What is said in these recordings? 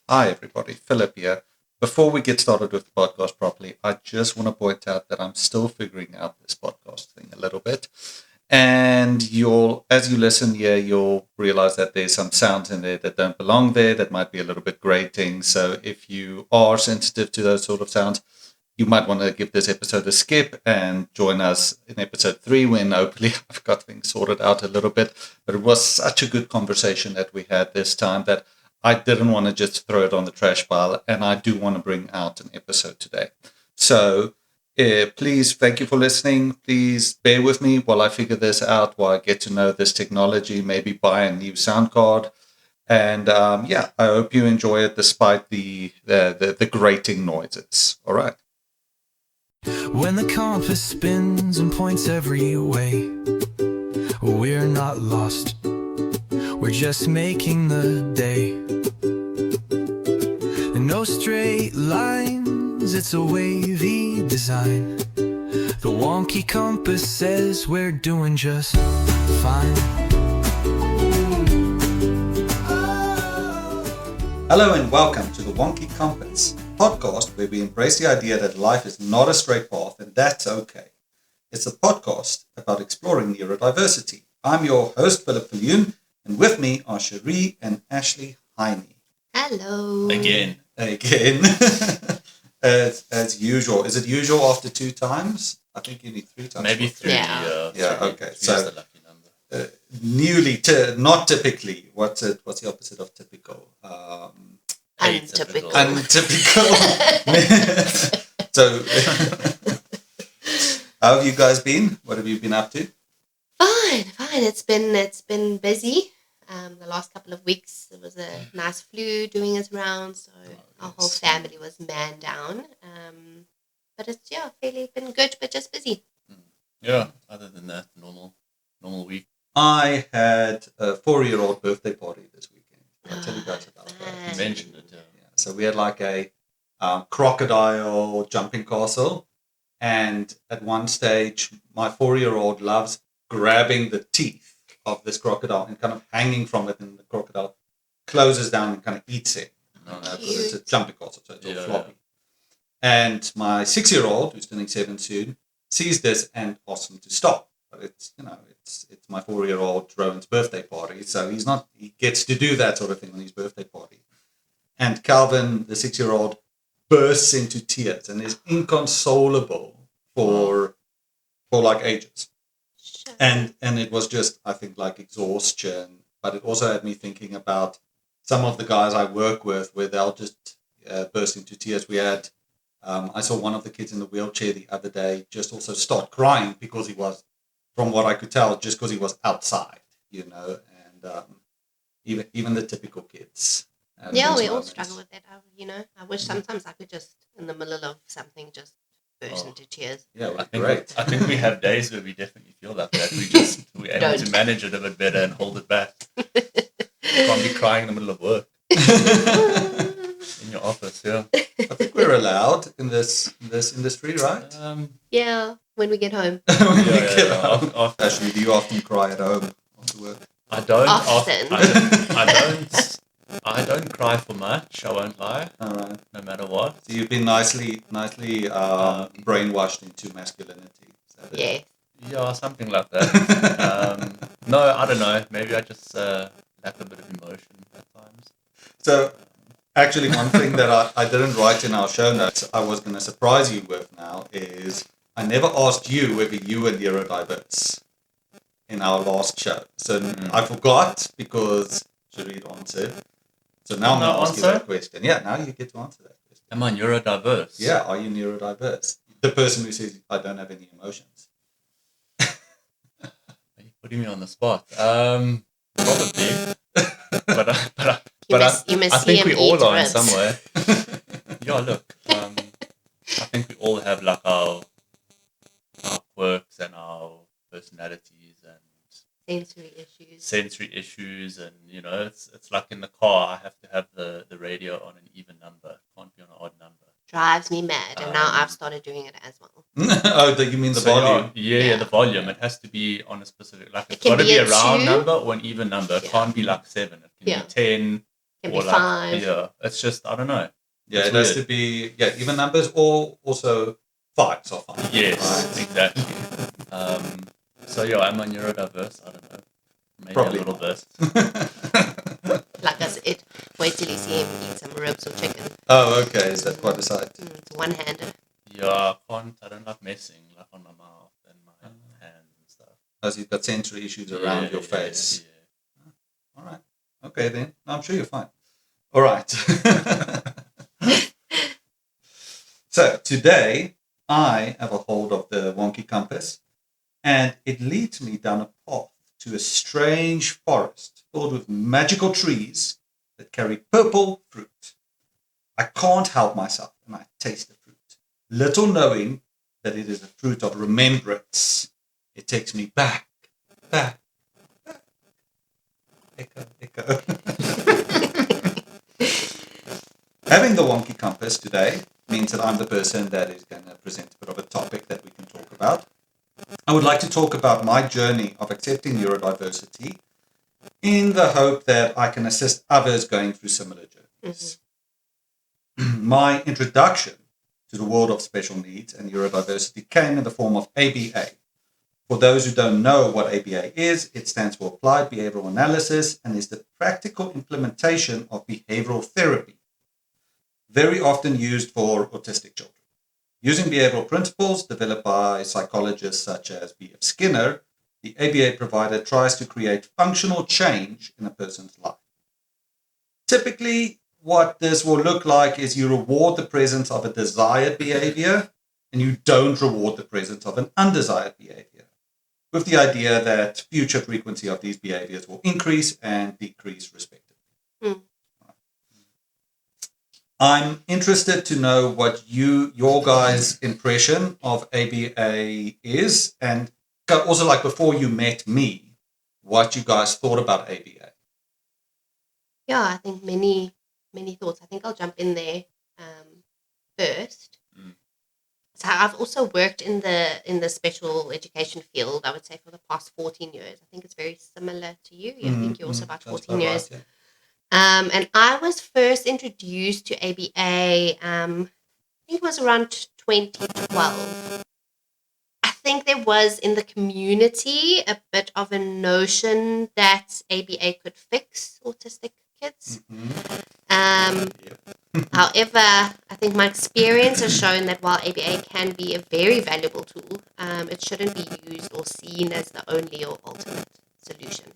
Hi, everybody. Philip here. Before we get started with the podcast properly, I just want to point out that I'm still figuring out this podcast thing a little bit. And as you listen here, you'll realize that there's some sounds in there that don't belong there, that might be a little bit grating. So if you are sensitive to those sort of sounds, you might want to give this episode a skip and join us in episode 3 when hopefully I've got things sorted out a little bit. But it was such a good conversation that we had this time that I didn't want to just throw it on the trash pile, and I do want to bring out an episode today. So please, thank you for listening. Please bear with me while I figure this out, while I get to know this technology, maybe buy a new sound card. And I hope you enjoy it despite the grating noises. All right. When the compass spins and points every way, we're not lost, we're just making the day. No straight lines, it's a wavy design. The Wonky Compass says we're doing just fine. Hello and welcome to the Wonky Compass podcast, where we embrace the idea that life is not a straight path, and that's okay. It's a podcast about exploring neurodiversity. I'm your host, Philip Viljoen, and with me are Cherie and Ashley Heine. Hello. Again. as usual. Is it usual after 2 times? I think you need 3 times. Maybe 3. Yeah. Okay. So the lucky number. Not typically. What's the opposite of typical? Untypical. Untypical. So, how have you guys been? What have you been up to? Fine. It's been busy. The last couple of weeks, there was a nice flu doing its rounds, so our whole family was man down. But it's fairly been good, but just busy. Yeah. Other than that, normal week. I had a 4-year-old birthday party this weekend. I'll tell you guys about that. You mentioned it. Yeah. So we had like a crocodile jumping castle, and at one stage, my 4-year-old loves grabbing the teeth of this crocodile and kind of hanging from it, and the crocodile closes down and kind of eats it. It's a jumping castle, so it's all floppy. And my 6-year-old, who's turning 7 soon, sees this and asks him to stop. But it's my 4-year-old Rowan's birthday party, so he gets to do that sort of thing on his birthday party. And Calvin, the 6-year-old, bursts into tears and is inconsolable for like ages. And it was just, I think, like exhaustion, but it also had me thinking about some of the guys I work with where they'll just burst into tears. We had, I saw one of the kids in the wheelchair the other day just also start crying because he was, from what I could tell, just because he was outside, and even the typical kids. We all struggle with that, I wish sometimes I could just, in the middle of something, just burst into tears. Yeah, I think we have days where we definitely feel like that. We're able to manage it a bit better and hold it back. You can't be crying in the middle of work. In your office, yeah. I think we're allowed in this industry, right? When we get home. Actually, do you often cry at home after work? I don't. Often. I don't cry for much. I won't lie. All right. No matter what. So you've been nicely brainwashed into masculinity. Yeah. Yeah, something like that. No, I don't know. Maybe I just lack a bit of emotion at times. So, actually, one thing that I didn't write in our show notes, I was going to surprise you with now, is I never asked you whether you were neurodiverse in our last show. So I forgot because Cherie answered. So now I'm going to ask you that question. Yeah, now you get to answer that question. Am I neurodiverse? Yeah, are you neurodiverse? The person who says, I don't have any emotions. Are you putting me on the spot? Probably. but I think we all are in some way. Yeah, look. I think we all have like our quirks and our personalities and sensory issues, and it's like in the car, I have to have the radio on an even number. It can't be on an odd number. Drives me mad, and now I've started doing it as well. You mean the volume? Yeah, the volume. It has to be on a specific, like it's got to be a round number or an even number. It can't be like 7. It can be 10. Can or be like 5. yeah, it's just I don't know. Yeah, It's it has weird. to be even numbers or also 5s are fine. Yes, right? exactly. So yeah, I'm a neurodiverse. I don't know, maybe Probably a little not. bit. Like I said, wait till you see him eat some ribs or chicken. Oh, okay. Is that quite a sight? It's one-handed. Yeah, I don't like messing like on my mouth and my hands and stuff. As you've got sensory issues around your face. Yeah. All right. Okay, then. I'm sure you're fine. All right. So today, I have a hold of the Wonky Compass, and it leads me down a path to a strange forest filled with magical trees that carry purple fruit. I can't help myself, and I taste the fruit, little knowing that it is a fruit of remembrance. It takes me back, back, back. Echo, echo. Having the Wonky Compass today means that I'm the person that is going to present a bit of a topic that we can talk about. I would like to talk about my journey of accepting neurodiversity in the hope that I can assist others going through similar journeys. My introduction to the world of special needs and neurodiversity came in the form of ABA. For those who don't know what ABA is, it stands for Applied Behavioral Analysis and is the practical implementation of behavioral therapy, very often used for autistic children. Using behavioral principles developed by psychologists such as B.F. Skinner, the ABA provider tries to create functional change in a person's life. Typically, what this will look like is you reward the presence of a desired behavior and you don't reward the presence of an undesired behavior, with the idea that future frequency of these behaviors will increase and decrease respectively. I'm interested to know what your guys' impression of ABA is, and also like before you met me, what you guys thought about ABA. Yeah, I think many thoughts. I think I'll jump in there first. So I've also worked in the special education field, I would say, for the past 14 years. I think it's very similar to you. I think you're also about 14 years. Right, yeah. And I was first introduced to ABA, I think it was around 2012. I think there was in the community a bit of a notion that ABA could fix autistic kids. However, I think my experience has shown that while ABA can be a very valuable tool, it shouldn't be used or seen as the only or ultimate solution.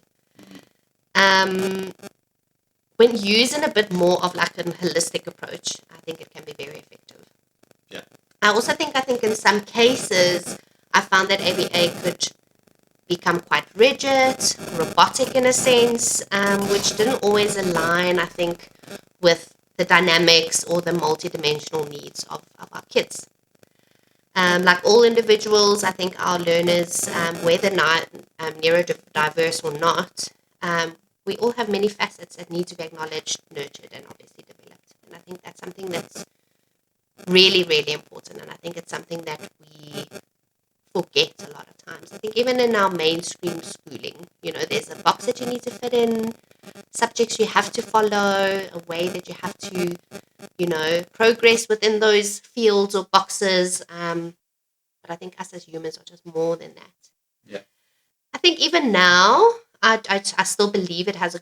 When used in a bit more of like a holistic approach, I think it can be very effective. Yeah. I think in some cases, I found that ABA could become quite rigid, robotic in a sense, which didn't always align, I think, with the dynamics or the multidimensional needs of our kids. Like all individuals, I think our learners, whether not neurodiverse or not, we all have many facets that need to be acknowledged, nurtured, and obviously developed. And I think that's something that's really, really important. And I think it's something that we forget a lot of times. I think even in our mainstream schooling, there's a box that you need to fit in, subjects you have to follow, a way that you have to, progress within those fields or boxes. But I think us as humans are just more than that. Yeah. I think even now, I still believe it has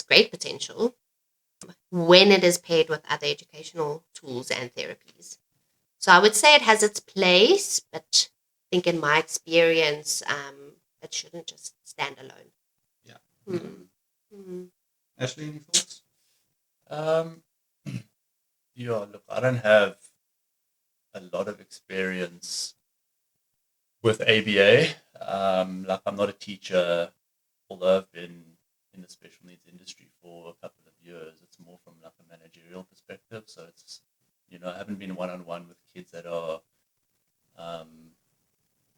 great potential when it is paired with other educational tools and therapies. So I would say it has its place, but I think in my experience, it shouldn't just stand alone. Yeah. Ashley, any thoughts? Yeah, look, I don't have a lot of experience with ABA. Like I'm not a teacher, although I've been in the special needs industry for a couple of years. It's more from like a managerial perspective. So it's, I haven't been one-on-one with kids that are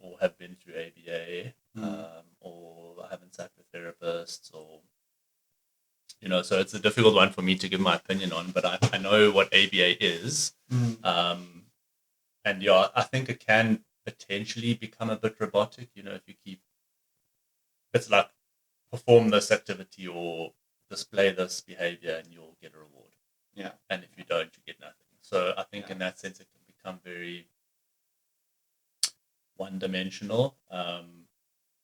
or have been through ABA, or I haven't sat with therapists, or so it's a difficult one for me to give my opinion on. But I know what ABA is, and yeah, I think it can potentially become a bit robotic. If you keep, it's like perform this activity or display this behavior, and you'll get a in that sense, it can become very one-dimensional.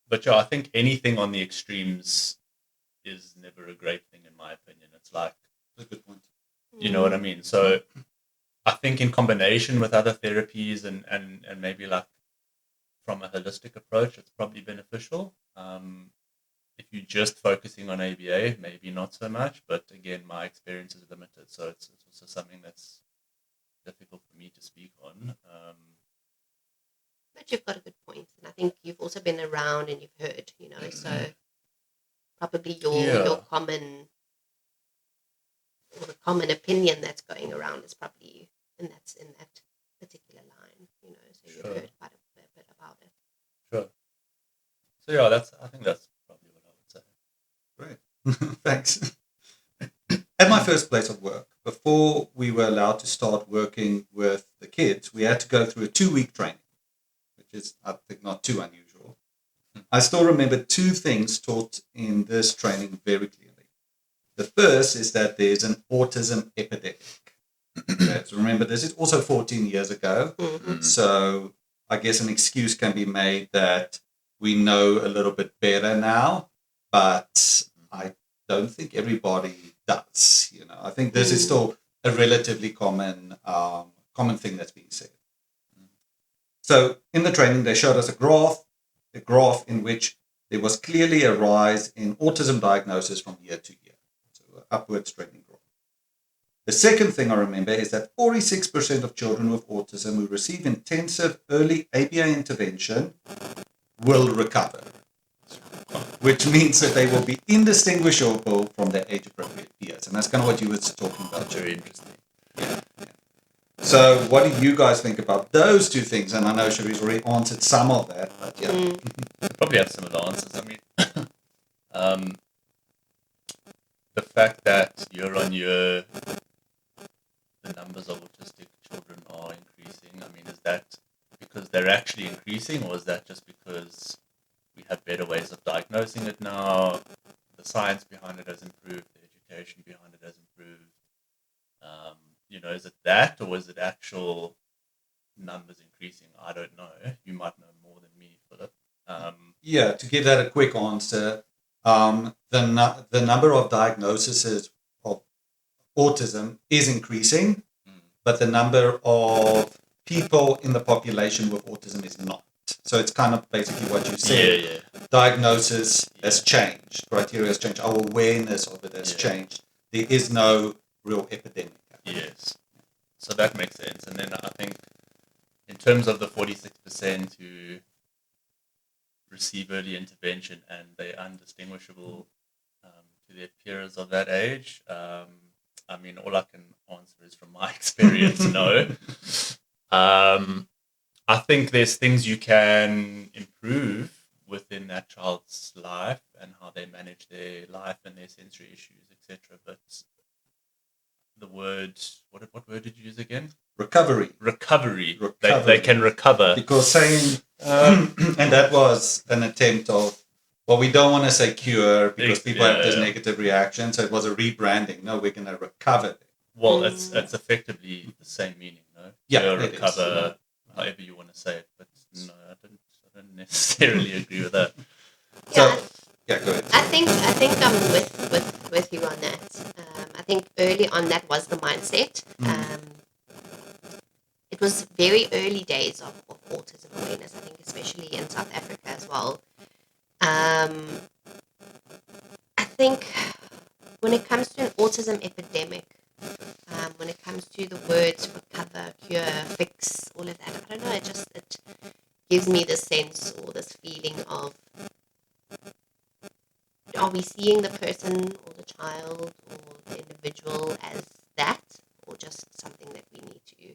But yeah, I think anything on the extremes is never a great thing, in my opinion. It's like, That's a good point. you know what I mean? So I think in combination with other therapies and maybe like from a holistic approach, it's probably beneficial. If you're just focusing on ABA, maybe not so much. But again, my experience is limited, so it's also something that's difficult for me to speak on. But you've got a good point, and I think you've also been around and you've heard, so probably your common or the common opinion that's going around is probably in that particular line, so you've heard quite a bit about it. Sure. So yeah, I think that's probably what I would say. Great. Thanks. At my first place of work, before we were allowed to start working with the kids, we had to go through a 2-week training, which is, I think, not too unusual. I still remember 2 things taught in this training very clearly. The first is that there's an autism epidemic. So remember, this is also 14 years ago. Mm-hmm. So I guess an excuse can be made that we know a little bit better now, but I don't think everybody does. I think this is still a relatively common thing that's being said. So in the training, they showed us a graph in which there was clearly a rise in autism diagnosis from year to year. So an upwards trending graph. The second thing I remember is that 46% of children with autism who receive intensive early ABA intervention will recover, which means that they will be indistinguishable from their age-appropriate peers. And that's kind of what you were talking about. Very interesting. Yeah. So what do you guys think about those 2 things? And I know Cherie's already answered some of that, but yeah. I probably have similar answers. I mean, the fact that year on year the numbers of autistic children are increasing, I mean, is that because they're actually increasing, or is that just because we have better ways of diagnosing it now? The science behind it has improved, the education behind it has improved. Is it that, or is it actual numbers increasing? I don't know. You might know more than me, Philip. Yeah, to give that a quick answer, the number of diagnoses of autism is increasing, but the number of people in the population with autism is not. So it's kind of basically what you said. Yeah. Diagnosis has changed. Criteria has changed. Our awareness of it has changed. There is no real epidemic. Yes. So that makes sense. And then I think in terms of the 46% who receive early intervention and they're undistinguishable to their peers of that age, I mean, all I can answer is from my experience, no. I think there's things you can improve within that child's life and how they manage their life and their sensory issues, etc. But the word, what word did you use again? Recovery. They can recover. Because saying, and that was an attempt of, well, we don't want to say cure because people have this negative reaction. So it was a rebranding. No, we're going to recover them. Well, it's effectively the same meaning, no? Yeah, recover, however you want to say it. But no, I don't necessarily agree with that. Yeah, go ahead. I think I'm with you on that. I think early on that was the mindset. It was very early days of autism awareness, I think, especially in South Africa as well. I think when it comes to an autism epidemic, when it comes to the words recover, cure, fix, all of that, I don't know, it gives me this sense or this feeling of, are we seeing the person or the child or the individual as that, or just something that we need to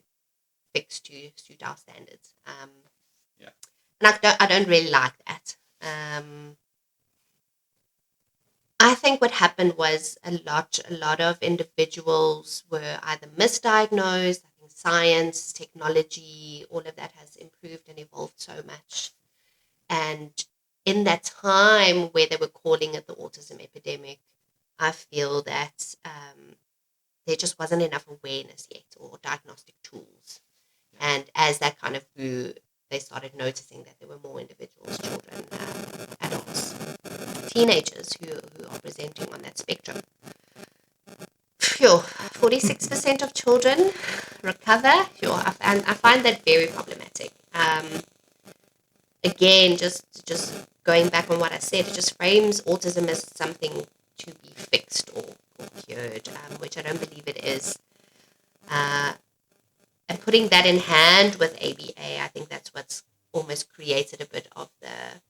fix to suit our standards? And I don't really like that. I think what happened was a lot of individuals were either misdiagnosed. I think science, technology, all of that has improved and evolved so much. And in that time where they were calling it the autism epidemic, I feel that there just wasn't enough awareness yet or diagnostic tools. And as that kind of grew, they started noticing that there were more individuals, children, adults, teenagers who are presenting on that spectrum. 46% of children recover. And I find that very problematic. Again, just going back on what I said, it just frames autism as something to be fixed or cured, which I don't believe it is. And putting that in hand with ABA, I think that's what's almost created a bit of the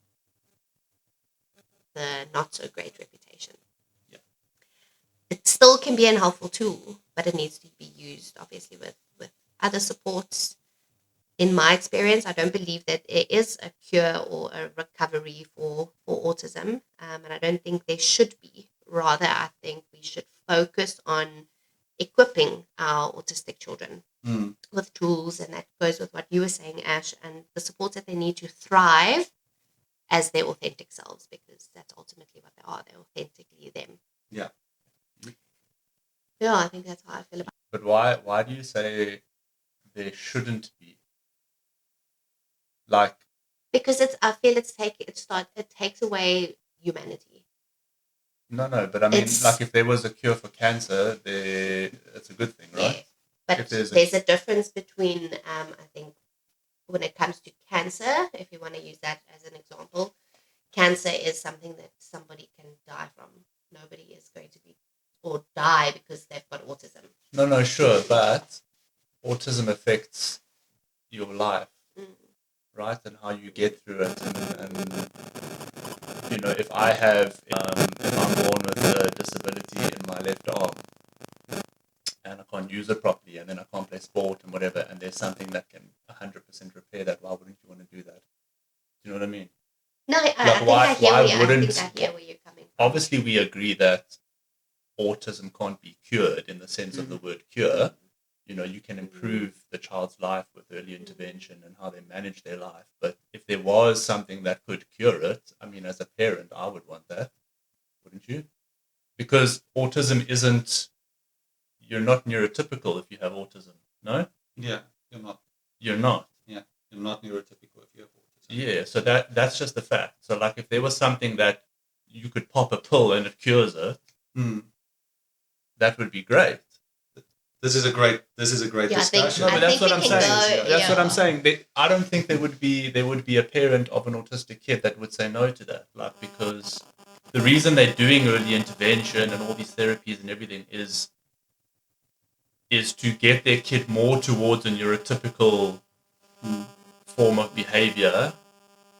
not so great reputation. Yeah. It still can be an helpful tool, but it needs to be used obviously with other supports. In my experience, I don't believe that there is a cure or a recovery for autism, and I don't think there should be. Rather, I think we should focus on equipping our autistic children with tools, and that goes with what you were saying, Ash, and the support that they need to thrive as their authentic selves, because that's ultimately what they are. They're authentically them. Yeah. Yeah, I think that's how I feel about it. But why do you say there shouldn't be? Like, Because I feel it takes away humanity. no, but I mean, like if there was a cure for cancer, it's a good thing, right? Yeah. But there's a difference between, I think, when it comes to cancer, if you want to use that as an example, cancer is something that somebody can die from. Nobody is going to be or die because they've got autism. No, sure, but autism affects your life, right? And how you get through it, and you know, if I'm born with a disability in my left arm, and I can't use it properly, and then I can't play sport and whatever, and there's something that can 100% repair that, why wouldn't you want to do that? Do you know what I mean? No, I think I hear where you're coming from. Obviously, we agree that autism can't be cured in the sense of the word cure. You know, you can improve the child's life with early intervention and how they manage their life. But if there was something that could cure it, I mean, as a parent, I would want that. Wouldn't you? Because autism isn't... You're not neurotypical if you have autism, no? Yeah, you're not. You're not. Yeah, you're not neurotypical if you have autism. Yeah, so that's just the fact. So, like, if there was something that you could pop a pill and it cures it, that would be great. This is a great discussion. No, but that's what I'm saying. That's what I'm saying. I don't think there would be a parent of an autistic kid that would say no to that. Like, because the reason they're doing early intervention and all these therapies and everything is to get their kid more towards a neurotypical form of behavior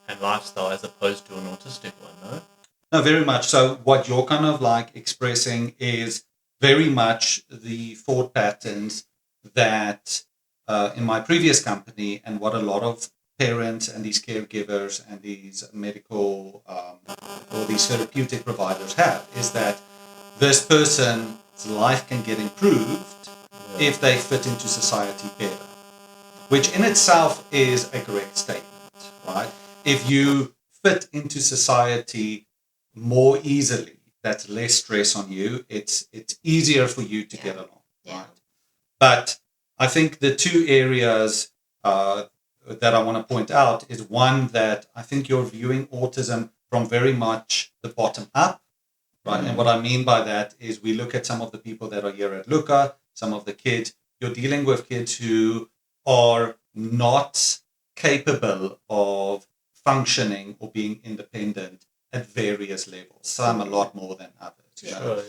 and lifestyle as opposed to an autistic one, no? No, very much. So what you're kind of like expressing is very much the thought patterns that in my previous company, and what a lot of parents and these caregivers and these medical or these therapeutic providers have, is that this person's life can get improved if they fit into society better, which in itself is a correct statement, right? If you fit into society more easily, that's less stress on you. It's easier for you to get along, right? But I think the two areas that I want to point out is one, that I think you're viewing autism from very much the bottom up, right? And what I mean by that is we look at some of the people that are here at Luca, some of the kids. You're dealing with kids who are not capable of functioning or being independent at various levels. Some a lot more than others. You know?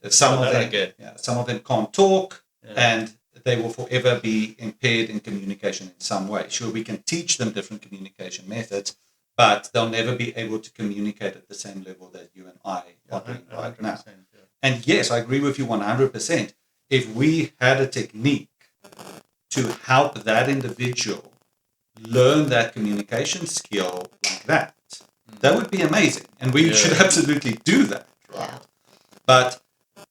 Some of them can't talk, and they will forever be impaired in communication in some way. Sure, we can teach them different communication methods, but they'll never be able to communicate at the same level that you and I are doing right now. Yeah. And yes, I agree with you 100%. If we had a technique to help that individual learn that communication skill like that, that would be amazing. And we should absolutely do that, right? Yeah. But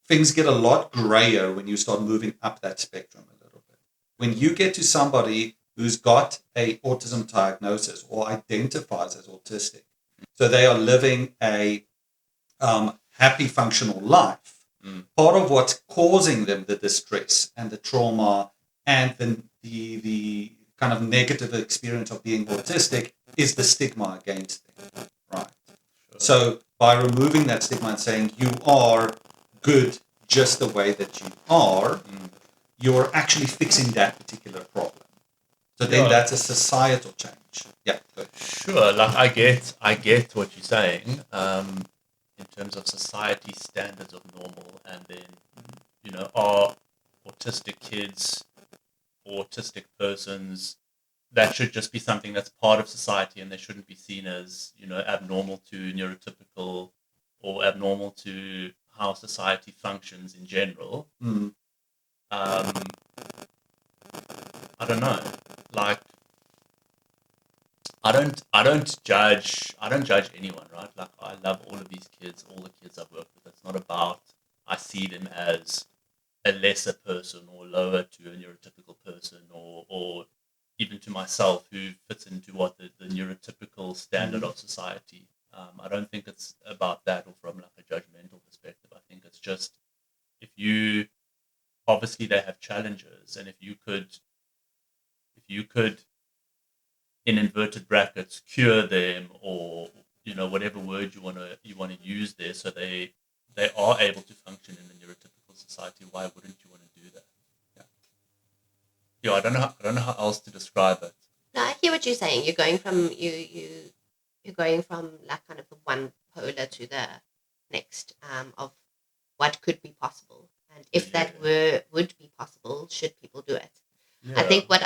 things get a lot grayer when you start moving up that spectrum a little bit. When you get to somebody who's got a autism diagnosis or identifies as autistic, so they are living a happy, functional life, Part of what's causing them the distress and the trauma and the kind of negative experience of being autistic is the stigma against them, right? Sure. So by removing that stigma and saying you are good just the way that you are, you're actually fixing that particular problem. So then that's a societal change. Yeah. Good. Sure. Like I get what you're saying. In terms of society standards of normal, and then are autistic kids, autistic persons, that should just be something that's part of society, and they shouldn't be seen as abnormal to neurotypical or abnormal to how society functions in general. I don't know. Like I don't judge anyone, right? Like I love all of these kids, all the kids I've worked with. It's not about I see them as a lesser person or lower to a neurotypical person or even to myself who fits into what the neurotypical standard of society. I don't think it's about that or from like a judgmental perspective. I think it's just if you obviously they have challenges, and if you could in inverted brackets cure them, or whatever word you want to use there, so they are able to function in a neurotypical society. Why wouldn't you want to do that? Yeah, I don't know how else to describe it. No, I hear what you're saying. You're going from you're going from like kind of the one polar to the next of what could be possible, and if that would be possible, should people do it? I think what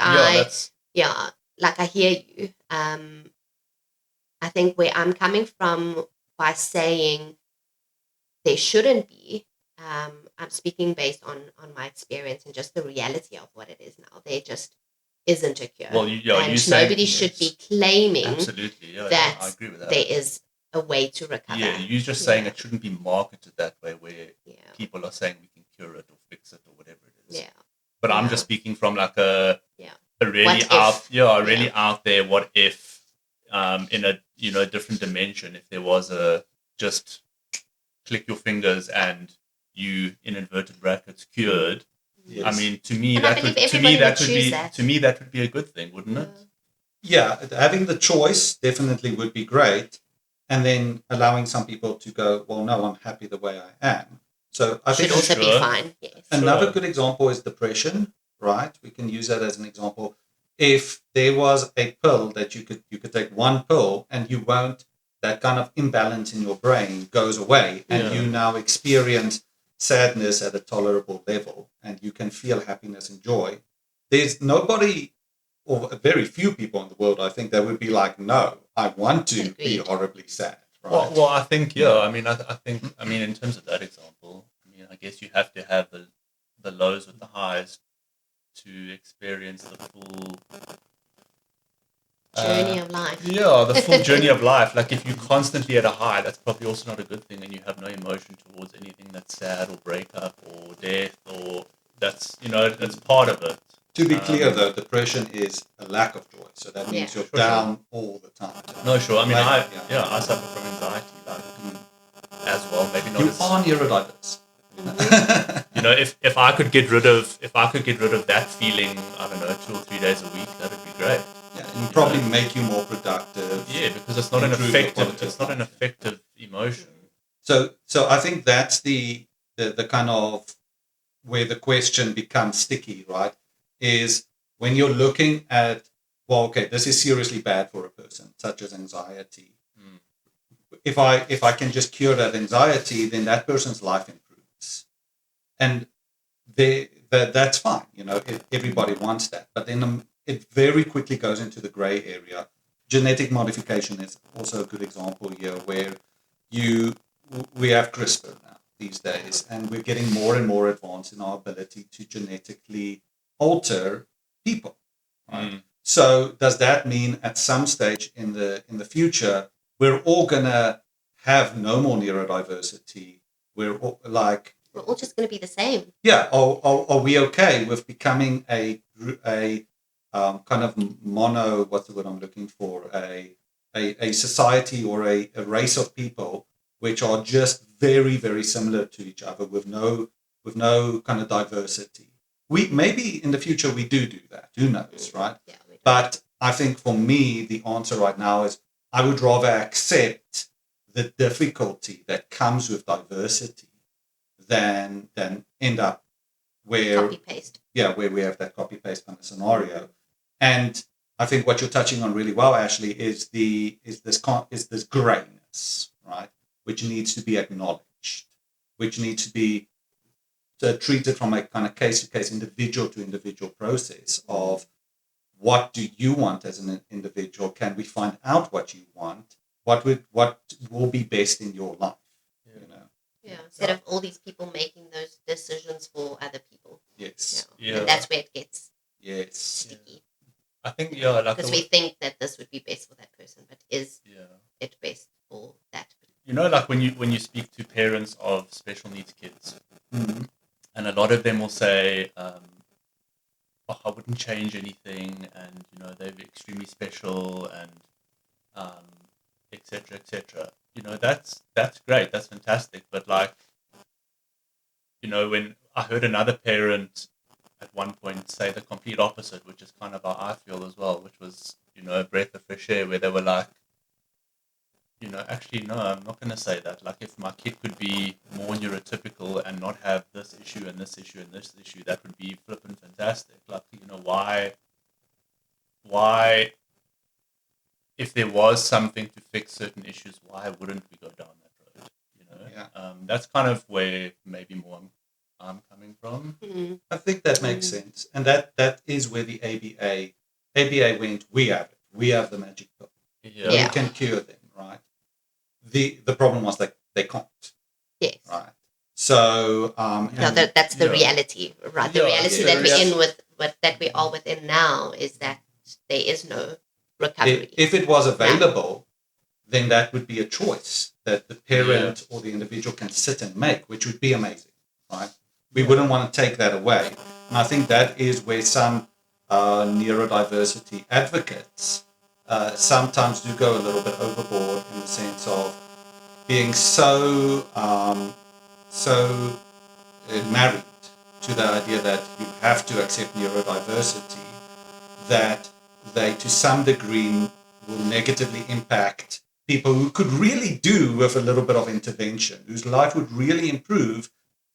like I hear you. I think where I'm coming from by saying there shouldn't be, I'm speaking based on my experience and just the reality of what it is now. There just isn't a cure. Well, and nobody should be claiming absolutely. that I agree with that. there is a way to recover. Yeah, you're just saying it shouldn't be marketed that way, where people are saying we can cure it or fix it or whatever it is. Yeah. But I'm just speaking from like a really out there. What if in a different dimension, if there was a just click your fingers and you in inverted brackets cured. Yes. I mean, to me that would be a good thing, wouldn't it? Yeah, having the choice definitely would be great, and then allowing some people to go, well, no, I'm happy the way I am. So I think should also be fine. Yes. Another good example is depression, right? We can use that as an example. If there was a pill that you could take one pill and you won't, that kind of imbalance in your brain goes away, and you now experience sadness at a tolerable level, and you can feel happiness and joy. There's nobody, or very few people in the world, I think, that would be like, no, I want to be horribly sad. Right? Well, I think, I think, in terms of that example, I guess you have to have the lows with the highs to experience the full journey of life. Yeah, the full journey of life. Like if you're constantly at a high, that's probably also not a good thing, and you have no emotion towards anything that's sad or breakup or death, or that's part of it. To be clear, though, depression is a lack of joy, so that means you're down all the time. No, sure. I suffer from anxiety, as well. Maybe not. You are neurodiverse. If I could get rid of that feeling, I don't know, 2 or 3 days a week, that would be great. Yeah, and would probably make you more productive. Yeah, because it's not an effective emotion. So I think that's the kind of where the question becomes sticky, right? Is when you're looking at, well, okay, this is seriously bad for a person, such as anxiety. If I can just cure that anxiety, then that person's life improves, and that's fine. Everybody wants that, but then it very quickly goes into the gray area. Genetic modification is also a good example here, where we have CRISPR now these days, and we're getting more and more advanced in our ability to genetically alter people. Right? So does that mean at some stage in the future we're all gonna have no more neurodiversity? We're all just gonna be the same. Yeah. Are we okay with becoming a kind of what's the word I'm looking for? A society or a race of people which are just very, very similar to each other with no kind of diversity. Maybe in the future we do that. Who knows, right? Yeah, but I think for me, the answer right now is I would rather accept the difficulty that comes with diversity than end up where copy paste. Yeah, where we have that copy paste kind of scenario. And I think what you're touching on really well, Ashley, is this grayness, right? Which needs to be acknowledged, which needs to be treated from a kind of case-to-case, individual-to-individual process of what do you want as an individual? Can we find out what you want? What will be best in your life? You know? Yeah, instead of all these people making those decisions for other people. Yes. Yeah. And that's where it gets sticky. I think like because we think that this would be best for that person, but is it best for that? Like when you speak to parents of special needs kids, and a lot of them will say, I wouldn't change anything, and they're extremely special, and etc. etc. That's great, that's fantastic. But when I heard another parent at one point say the complete opposite, which is kind of how I feel as well, which was a breath of fresh air, where they were like, actually no, I'm not going to say that. Like, if my kid could be more neurotypical and not have this issue and this issue and this issue, that would be flippin' fantastic. Like, why if there was something to fix certain issues, why wouldn't we go down that road? That's kind of where maybe more I'm coming from. I think that makes sense, and that is where the ABA went. We have the magic pill. We can cure them, right? The problem was that they can't. Yes. Right. So that's the reality, right? The reality that we're in that we are within now is that there is no recovery. If it was available, then that would be a choice that the parent or the individual can sit and make, which would be amazing, right? We wouldn't want to take that away. And I think that is where some neurodiversity advocates sometimes do go a little bit overboard, in the sense of being so married to the idea that you have to accept neurodiversity, that they to some degree will negatively impact people who could really do with a little bit of intervention, whose life would really improve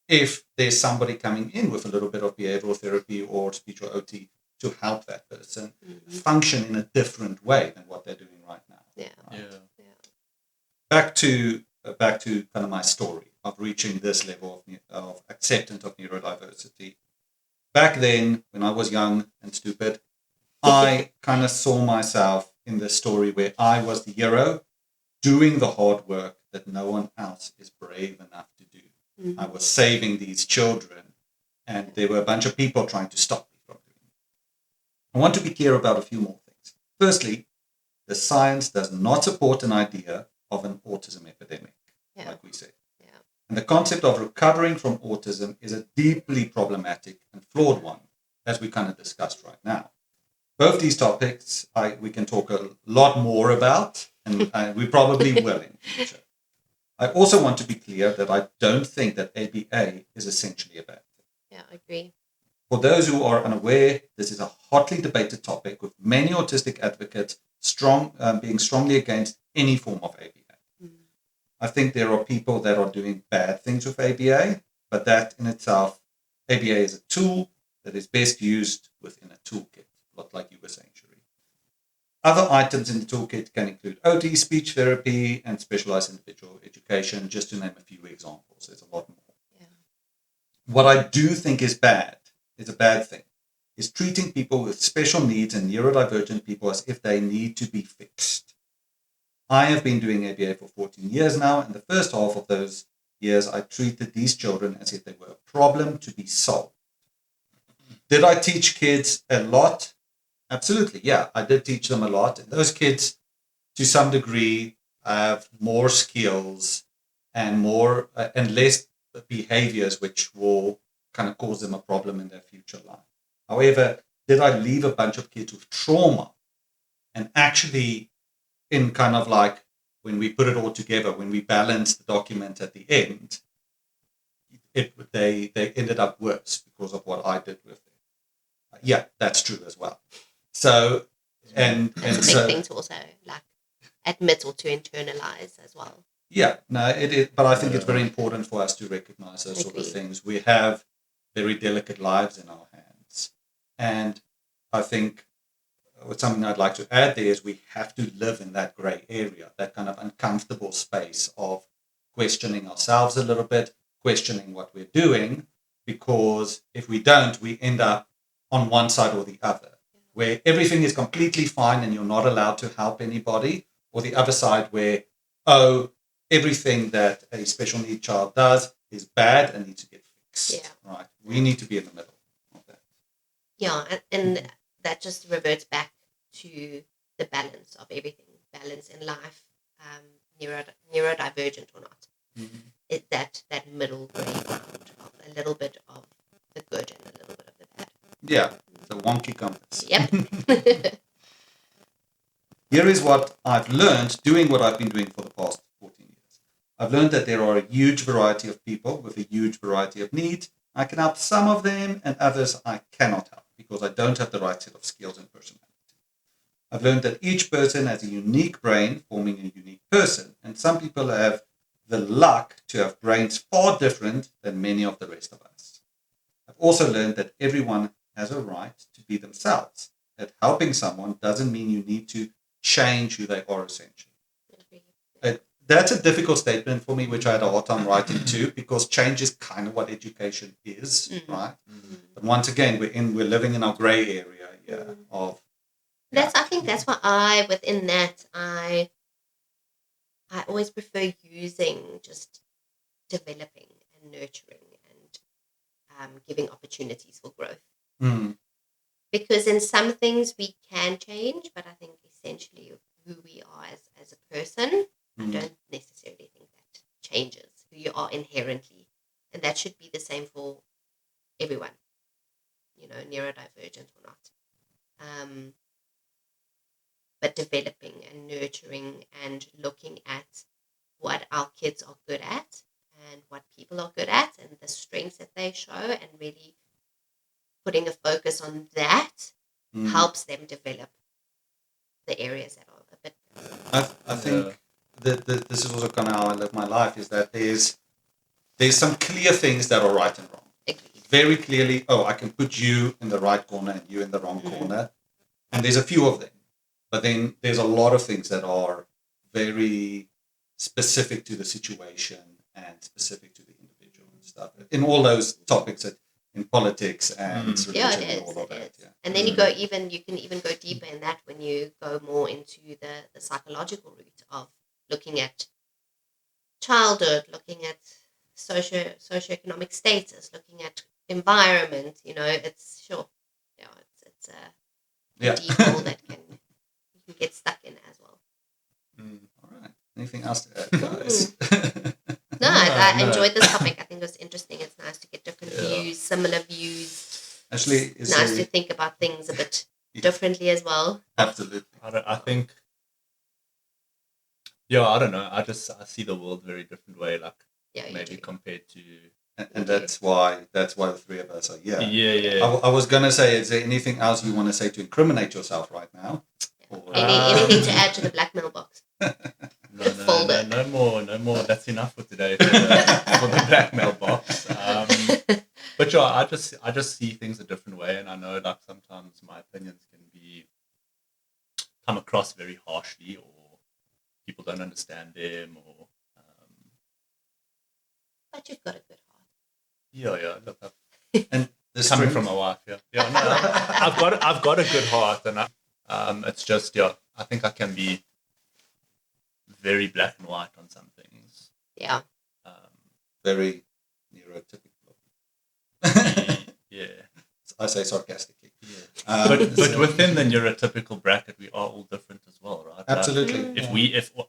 if there's somebody coming in with a little bit of behavioral therapy or speech or OT to help that person function in a different way than what they're doing right now. Yeah. Right? Back to kind of my story of reaching this level of acceptance of neurodiversity. Back then, when I was young and stupid, I kind of saw myself in this story where I was the hero doing the hard work that no one else is brave enough to do. I was saving these children, and there were a bunch of people trying to stop me from doing it. I want to be clear about a few more things. Firstly, the science does not support an idea of an autism epidemic, like we said. Yeah. And the concept of recovering from autism is a deeply problematic and flawed one, as we kind of discussed right now. Both these topics we can talk a lot more about, and we probably will in the future. I also want to be clear that I don't think that ABA is essentially a bad thing. Yeah, I agree. For those who are unaware, this is a hotly debated topic, with many autistic advocates being strongly against any form of ABA. I think there are people that are doing bad things with ABA, but that in itself, ABA is a tool that is best used within a toolkit, a lot like you were saying, Cherie. Other items in the toolkit can include OT, speech therapy, and specialized individual education, just to name a few examples. There's a lot more. Yeah. What I do think is a bad thing, is treating people with special needs and neurodivergent people as if they need to be fixed. I have been doing ABA for 14 years now, and the first half of those years, I treated these children as if they were a problem to be solved. Did I teach kids a lot? Absolutely, yeah. I did teach them a lot. And those kids, to some degree, have more skills and more and less behaviors which will kind of cause them a problem in their future life. However, did I leave a bunch of kids with trauma and actually in kind of like when we put it all together, when we balance the document at the end, they ended up worse because of what I did with it. Yeah, that's true as well. So, and it's a big thing to also like admit or to internalize as well. Yeah, no, it is. But I think it's very important for us to recognize those sort of things. We have very delicate lives in our hands. And I think something I'd like to add there is we have to live in that grey area, that kind of uncomfortable space of questioning ourselves a little bit, questioning what we're doing, because if we don't, we end up on one side or the other, where everything is completely fine and you're not allowed to help anybody, or the other side where, everything that a special need child does is bad and needs to get fixed. Yeah. Right. We need to be in the middle of that. Yeah, and that just reverts back to the balance of everything, balance in life, neurodivergent or not. Mm-hmm. That middle grey ground of a little bit of the good and a little bit of the bad. Yeah, the Wonky Compass. Yep. Here is what I've learned doing what I've been doing for the past 14 years. I've learned that there are a huge variety of people with a huge variety of needs. I can help some of them and others I cannot help because I don't have the right set of skills and personality. I've learned that each person has a unique brain forming a unique person, and some people have the luck to have brains far different than many of the rest of us. I've also learned that everyone has a right to be themselves, that helping someone doesn't mean you need to change who they are essentially. That's a difficult statement for me, which I had a hard time writing too, because change is kind of what education is, right? Mm-hmm. But once again, we're living in our grey area here of. I think that's why within that I always prefer using just developing and nurturing and giving opportunities for growth. Mm. Because in some things we can change, but I think essentially who we are as a person, I don't necessarily think that changes who you are inherently. And that should be the same for everyone, neurodivergent or not. But developing and nurturing and looking at what our kids are good at and what people are good at and the strengths that they show and really putting a focus on that helps them develop the areas that are a bit. I think that this is also kind of how I live my life, is that there's some clear things that are right and wrong. Agreed. Very clearly, I can put you in the right corner and you in the wrong corner. And there's a few of them. But then there's a lot of things that are very specific to the situation and specific to the individual and stuff. In all those topics in politics and religion and all of that. Yeah. And then you can even go deeper in that when you go more into the psychological route of looking at childhood, looking at socioeconomic status, looking at environment. It's sure. It's a deep hole that you can get stuck in as well. All right. Anything else to add, guys? No, I enjoyed this topic. I think it was interesting. It's nice to get different views, similar views. Actually, it's nice to think about things a bit differently as well. Absolutely. I think. Yeah, I don't know. I see the world very different way, maybe compared to. And that's why the three of us are here. Yeah. I was gonna say, is there anything else you want to say to incriminate yourself right now? Or, anything to add to the blackmail box? No more. That's enough for today for the blackmail box. But yeah, I just see things a different way, and I know sometimes my opinions can come across very harshly, or people don't understand them, or. But you've got a good heart. Yeah. Look, and coming from my wife, yeah. No, I've got a good heart, and it's just I think I can be very black and white on some things. Yeah. Very neurotypical. Yeah. I say sarcastically. Yeah. But within the neurotypical bracket, we are all different as well, right? Absolutely.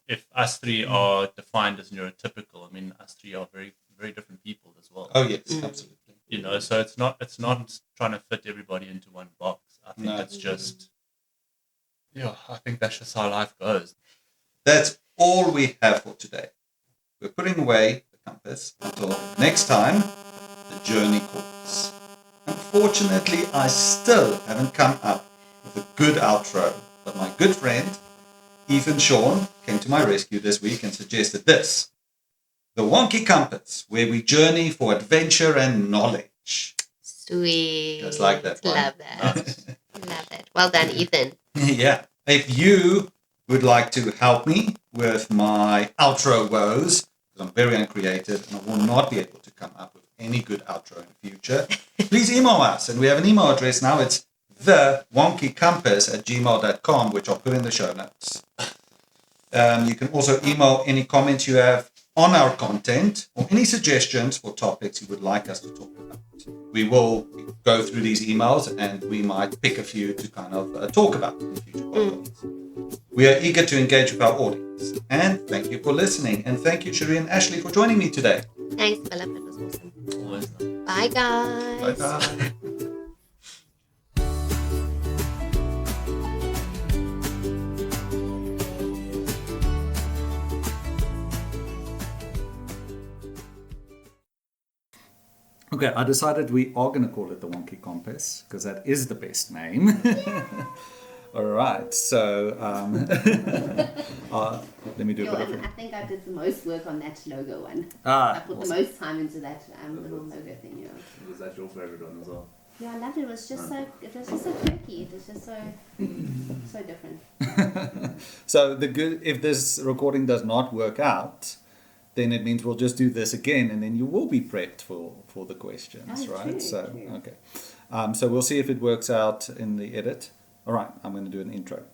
If us three are defined as neurotypical, I mean, us three are very, very different people as well. Oh yes, absolutely. So it's not trying to fit everybody into one box. I think it's just. Yeah, I think that's just how life goes. That's all we have for today. We're putting away the compass until next time the journey calls. Unfortunately, I still haven't come up with a good outro, but my good friend Ethan Sean came to my rescue this week and suggested this: the Wonky Compass, where we journey for adventure and knowledge. Sweet. Just like that one. Love that. Love that. Well done, Ethan. Yeah. If you would like to help me with my outro woes, because I'm very uncreative and I will not be able to come up with any good outro in the future, please email us. And we have an email address now. It's thewonkycompass@gmail.com, which I'll put in the show notes. You can also email any comments you have on our content or any suggestions for topics you would like us to talk about. We will go through these emails and we might pick a few to kind of talk about in future podcasts. We are eager to engage with our audience. And thank you for listening. And thank you, Cherie and Ashley, for joining me today. Thanks, Philip. It was awesome. Always nice. Bye, guys. Bye-bye. Okay, I decided we are going to call it the Wonky Compass because that is the best name. All right, so let me do a bit of I think I did the most work on that logo one. Ah, I put the most time into that little logo thing. Yeah. Was that your favorite one as well? Yeah, I loved it. It was just so quirky. It was just so different. So if this recording does not work out, then it means we'll just do this again, and then you will be prepped for the questions, right? True, So true. okay, so we'll see if it works out in the edit. All right, I'm going to do an intro.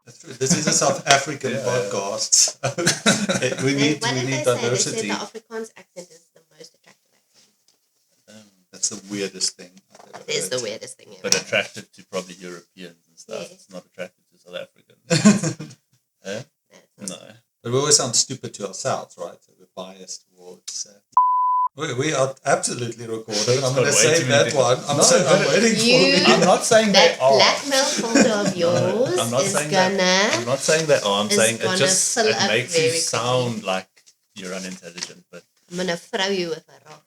That's true. This is a South African podcast. we need They diversity. said the Afrikaans accent is the most attractive accent. That's the weirdest thing I've ever It is heard. the weirdest thing ever. But attracted to probably Europeans and stuff. Yes. It's not attracted to South Africans. Eh? No. No. But we always sound stupid to ourselves, right? So we're biased towards. We are absolutely recording. I'm going to got way save too many that things. one. I'm No, waiting for You- the I'm not saying they That are. blackmail folder of yours I'm not is saying gonna. that. I'm not saying they are. I'm is saying it gonna just fill it up makes you very quickly. sound like you're unintelligent, but I'm gonna throw you with a rock.